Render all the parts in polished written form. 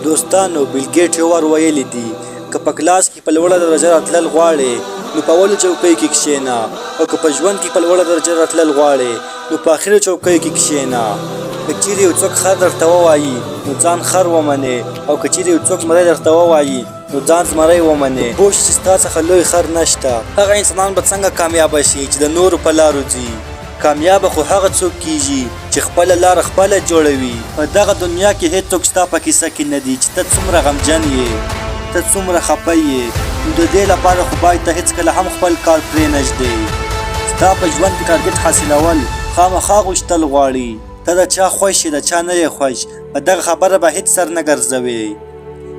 دوستانو بیل ګیټ یو وار ویلی دي که په کلاس کې په لوړه درجه راتلل غواړې نو په اولو چوکۍ کې کښېنه او که په ژوند کې په لوړه درجه راتلل غواړې نو په اخرو چوکیو کې کښېنه. که چیرې یو څوک خر درته ووایي نو ځان خر ومنې او که چیرې یو څوک زمری درته ووایي نو ځان زمری ومنې. پوه چې ستا څخه لوی خر نشته. هغه انسانان به څنګه کامیابه شي چې د نورو په لارو ځي. کامیابه خو هغه څوک کیږي چې خپله لاره خپله جوړوي. په دغه دنیا کې هیڅوک ستا په کیسه کې نه دي چې ته څومره غمجن یې، ته څومره خفه یې. نو د دې لپاره خو باید ته هېڅکله هم خپل کار پرېنږدې. ستا په ژوند کې ټارګټ حاصلول خامخا غوښتل غواړي. ته د چا خوښ یې د چا نه یې خوښ، په دغه خبره به هېڅ سر نه ګرځوې.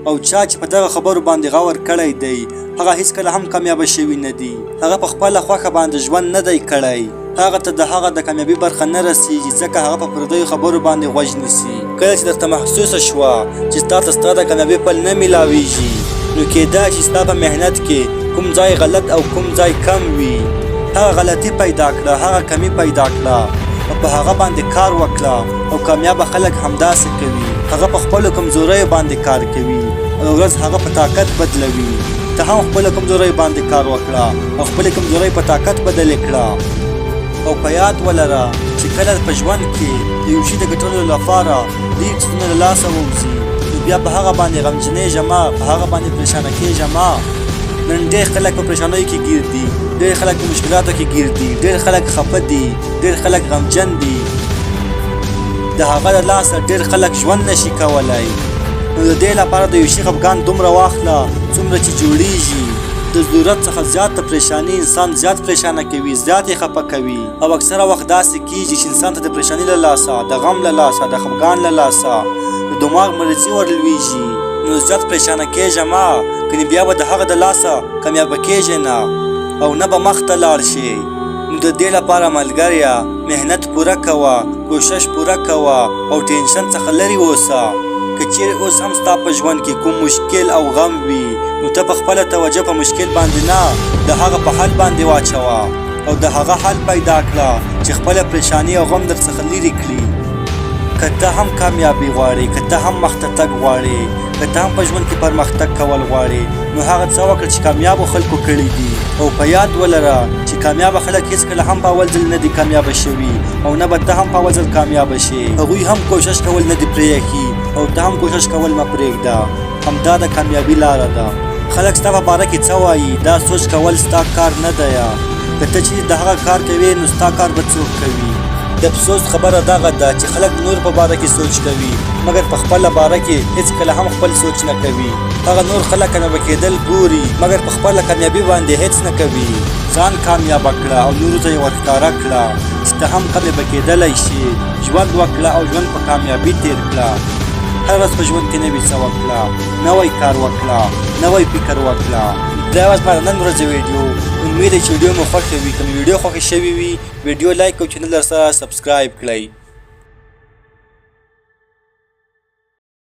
او چا چې په دغه خبرو باندې غور کړی دی هغه هېڅکله هم کامیابه شوي نه دي. هغه په خپله خوښه باندې ژوند نه دی کړی. هغه ته د هغه د کامیابي برخه نه رسیږي ځکه هغه په پردیو خبرو باندې غوږ نیسي. کله چې درته محسوسه شوه چې ستا ته ستا د کامیابي پل نه میلاویږي نو کیدای شي ستا په محنت کې کوم ځای غلط او کوم ځای کم وي. هغه غلطي پیدا کړه، هغه کمی پیدا کړه او په هغه باندې کار وکړه. او کامیابه خلک همداسې کوي. هغه په خپلو کمزوریو باندې کار کوي او ورځ هغه په طاقت بدلوي. ته هم خپلو کمزوریو باندې کار وکړه او خپلې کمزورۍ په طاقت بدلې کړه. او په یاد ولره چې کله په ژوند کې د یو شي د ګټلو لپاره ډېر څیزونه له لاسه ووځي نو بیا په هغه باندې غمجنېږه مه، په هغه باندې پریشانه کېږه مه. نن ډېر خلک په پریشانیو کې ګیر دي، ډېر خلک په مشکلاتو کې ګیر دي، ډېر خلک خفه دي، ډېر خلک غمجن دي. د هغه له لاسه ډېر خلک ژوند نشي کولی. نو د دې لپاره د یو شي خفګان دومره واخله څومره چې جوړیږي. د ضرورت څخه زیاته پریشاني انسان زیات پریشانه کوي، زیات یې خفه کوي. او اکثره وخت داسې کېږي چې انسان ته د پریشاني له لاسه، د غم له لاسه، د خفګان له لاسه د دماغ مرضي ورلویږي. نو زیات پریشانه کېږه مه، کنې بیا به د هغه د لاسه کامیابه کېږې نه او نه به مخ ته لاړ شې. نو د دې لپاره ملګریه محنت پوره کوه، کوشش پوره کوه او ټینشن څخه لرې اوسه. که چیرې اوس هم ستا په ژوند کې کوم مشکل او غم وي نو ته په خپله توجه په مشکل باندې نه، د هغه په حل باندې واچوه او د هغه حل پیدا کړه چې خپله پریشاني او غم در څخه لرې کړي. که ته هم کامیابي غواړې، که ته هم مخته تګ غواړې، که ته هم په ژوند کې پرمختګ کول غواړې نو هغه څه وکړه چې کامیابو خلکو کړي دي. او په یاد ولره چې کامیابه خلک هېڅکله هم په اول ځل نه دي کامیابه شوي او نه به ته هم په اول ځل کامیابه شې. هغوی هم کوشش کول نه دي پرېښي او ته هم کوشش کول مه پرېږده. همدا د کامیابي لاره ده. خلک ستا په باره کې څه وایي دا سوچ کول ستا کار نه دی. که ته چې د هغه کار کوې نو ستا کار به څوک کوي. د افسوس خبره دغه ده چې خلک نور په باره کې سوچ کوي مګر په خپله باره کې هېڅکله هم خپل سوچ نه کوي. هغه نور خلک کامیابه کېدل ګوري مګر په خپله کامیابي باندې هېڅ نه کوي. ځان کامیابه کړه او نورو ته یې ورښکاره کړه چې ته هم کامیابه کېدلی شي. ژوند وکړه او ژوند په کامیابي تېر کړه. هر ورځ په ژوند کې نوي څه وکړه، نوی کار وکړه، نوی فکر وکړه. دا یوازې په نن ورځې ویډیو. امید دی چې ویډیو مو خوښه وي. که مې ویډیو خوښه شوې وي ویډیو لایک او چینل سره سبسکرایب کړئ.